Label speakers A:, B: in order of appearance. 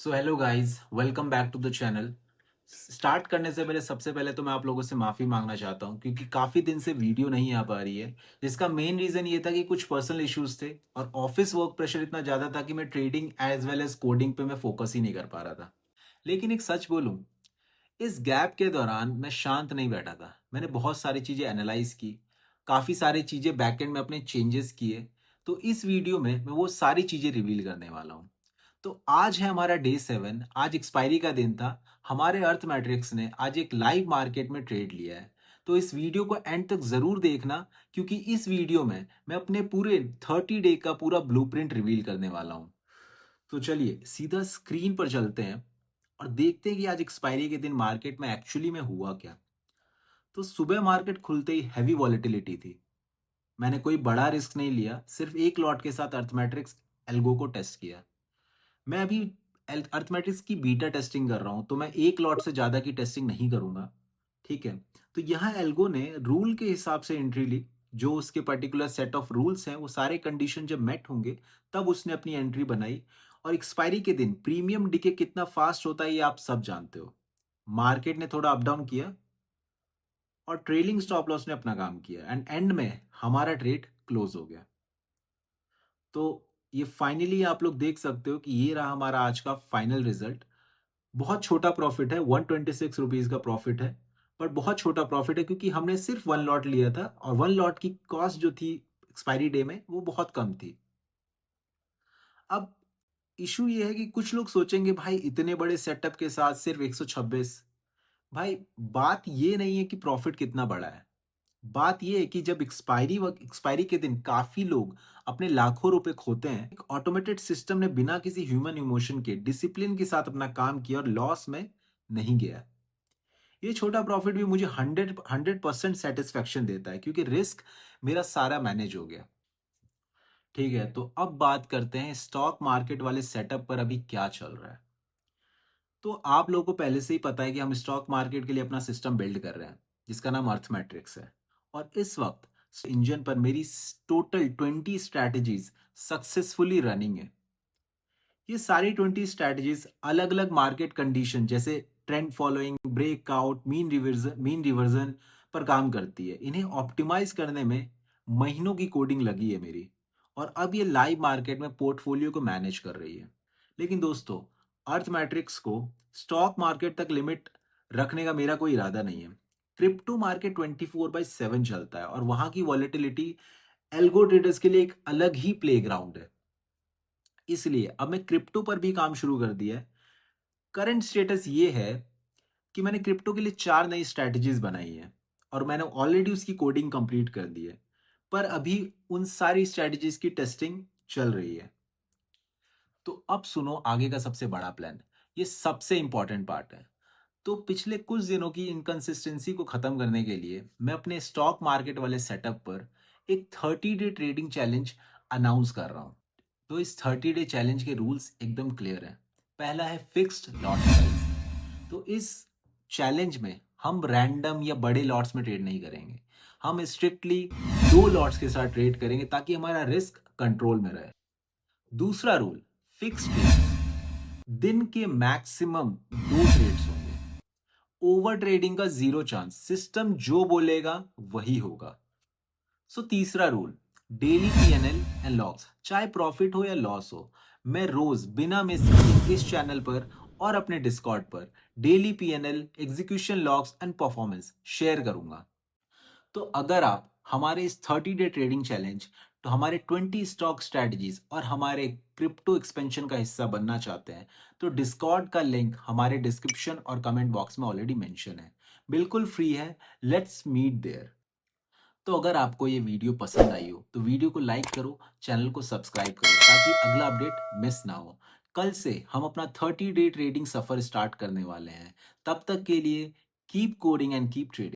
A: So hello guys, welcome back to the channel. Start करने से पहले सबसे पहले तो मैं आप लोगों से माफ़ी मांगना चाहता हूँ क्योंकि काफ़ी दिन से वीडियो नहीं आ पा रही है। जिसका मेन रीज़न ये था कि कुछ पर्सनल इश्यूज थे और ऑफिस वर्क प्रेशर इतना ज़्यादा था कि मैं trading as well as coding पे मैं फोकस ही नहीं कर पा रहा था। लेकिन एक सच बोलूँ, इस गैप के दौरान मैं शांत नहीं बैठा था। मैंने बहुत सारी चीज़ें एनालाइज की, काफ़ी सारी चीज़ें बैकएंड में अपने चेंजेस किए। तो इस वीडियो में मैं वो सारी चीज़ें रिवील करने वाला हूँ। तो आज है हमारा डे 7। आज एक्सपायरी का दिन था। हमारे अर्थ मैट्रिक्स ने आज एक लाइव मार्केट में ट्रेड लिया है। तो इस वीडियो को एंड तक ज़रूर देखना क्योंकि इस वीडियो में मैं अपने पूरे 30 डे का पूरा ब्लूप्रिंट रिवील करने वाला हूँ। तो चलिए सीधा स्क्रीन पर चलते हैं और देखते हैं कि आज एक्सपायरी के दिन मार्केट में एक्चुअली में हुआ क्या। तो सुबह मार्केट खुलते ही हैवी वॉलेटिलिटी थी। मैंने कोई बड़ा रिस्क नहीं लिया, सिर्फ एक लॉट के साथ अर्थमेटिक्स एल्गो को टेस्ट किया। मैं अभी अर्थमेटिक्स की बीटा टेस्टिंग कर रहा हूं, तो मैं एक लॉट से ज्यादा की टेस्टिंग नहीं करूंगा। ठीक है। तो यहाँ एल्गो ने रूल के हिसाब से एंट्री ली। जो उसके पर्टिकुलर सेट ऑफ रूल्स हैं वो सारे कंडीशन जब मेट होंगे तब उसने अपनी एंट्री बनाई। और एक्सपायरी के दिन प्रीमियम डिके कितना फास्ट होता है ये आप सब जानते हो। मार्केट ने थोड़ा अप डाउन किया और ट्रेलिंग स्टॉप लॉस ने अपना काम किया एंड एंड में हमारा ट्रेड क्लोज हो गया। तो ये फाइनली आप लोग देख सकते हो कि ये रहा हमारा आज का फाइनल रिजल्ट। बहुत छोटा प्रॉफिट है, 126 रुपीज का प्रॉफिट है। बट बहुत छोटा प्रॉफिट है क्योंकि हमने सिर्फ वन लॉट लिया था और वन लॉट की कॉस्ट जो थी एक्सपायरी डे में वो बहुत कम थी। अब इशू ये है कि कुछ लोग सोचेंगे भाई इतने बड़े सेटअप के साथ सिर्फ 126। भाई बात ये नहीं है कि प्रॉफिट कितना बड़ा है। बात यह है कि जब एक्सपायरी के दिन काफी लोग अपने लाखों रुपए खोते हैं, एक ऑटोमेटेड सिस्टम ने बिना किसी ह्यूमन इमोशन के डिसिप्लिन के साथ अपना काम किया और लॉस में नहीं गया। ये छोटा प्रॉफिट भी मुझे 100% सेटिस्फेक्शन देता है क्योंकि रिस्क मेरा सारा मैनेज हो गया। ठीक है, तो अब बात करते हैं स्टॉक मार्केट वाले सेटअप पर अभी क्या चल रहा है। तो आप लोगों को पहले से ही पता है कि हम स्टॉक मार्केट के लिए अपना सिस्टम बिल्ड कर रहे हैं जिसका नाम अर्थ मैट्रिक्स है। और इस वक्त इंजन पर मेरी टोटल 20 स्ट्रैटेजीज सक्सेसफुली रनिंग है। ये सारी 20 स्ट्रैटेजीज अलग अलग मार्केट कंडीशन जैसे trend following, breakout, mean reversion पर काम करती है। इन्हें ऑप्टिमाइज करने में महीनों की कोडिंग लगी है मेरी। और अब ये लाइव मार्केट में पोर्टफोलियो को मैनेज कर रही है। लेकिन दोस्तों, अर्थ मैट्रिक्स को स्टॉक मार्केट तक लिमिट रखने का मेरा कोई इरादा नहीं है। क्रिप्टो मार्केट 24/7 चलता है और वहां की वॉलेटिलिटी एल्गो ट्रेडर्स के लिए एक अलग ही प्लेग्राउंड है। इसलिए अब मैं क्रिप्टो पर भी काम शुरू कर दिया है। करंट स्टेटस ये है कि मैंने क्रिप्टो के लिए 4 नई स्ट्रैटेजीज बनाई है और मैंने ऑलरेडी उसकी कोडिंग कंप्लीट कर दी है। पर अभी उन सारी स्ट्रैटेजीज की टेस्टिंग चल रही है। तो अब सुनो आगे का सबसे बड़ा प्लान। ये सबसे इंपॉर्टेंट पार्ट है। तो पिछले कुछ दिनों की इनकंसिस्टेंसी को खत्म करने के लिए मैं अपने स्टॉक मार्केट वाले सेटअप पर एक 30 डे ट्रेडिंग चैलेंज अनाउंस कर रहा हूं। तो इस 30 डे चैलेंज के रूल्स एकदम क्लियर हैं। पहला है फिक्स्ड लॉट साइज। तो इस चैलेंज में हम रैंडम या बड़े लॉट्स में ट्रेड नहीं करेंगे। हम स्ट्रिक्टली दो लॉट्स के साथ ट्रेड करेंगे ताकि हमारा रिस्क कंट्रोल में रहे। दूसरा रूल, फिक्स्ड ट्रेड। दिन के मैक्सिमम दो ट्रेड्स होंगे। ओवर ट्रेडिंग का जीरो चांस। सिस्टम जो बोलेगा वही होगा। सो तीसरा rule, daily PNL and loss. चाहे प्रॉफिट हो या लॉस हो, मैं रोज बिना मिस किए इस चैनल पर और अपने डिस्कॉर्ड पर daily PNL, execution logs and performance share करूंगा। तो अगर आप हमारे इस 30 डे ट्रेडिंग चैलेंज, तो हमारे 20 स्टॉक स्ट्रेटजीज और हमारे क्रिप्टो एक्सपेंशन का हिस्सा बनना चाहते हैं, तो डिस्कॉर्ड का लिंक हमारे डिस्क्रिप्शन और कमेंट बॉक्स में ऑलरेडी मेंशन है। बिल्कुल फ्री है। Let's meet there. तो अगर आपको ये वीडियो पसंद आई हो तो वीडियो को लाइक करो, चैनल को सब्सक्राइब करो ताकि अगला अपडेट मिस ना हो। कल से हम अपना 30 डे ट्रेडिंग सफर स्टार्ट करने वाले हैं। तब तक के लिए keep coding and keep trading.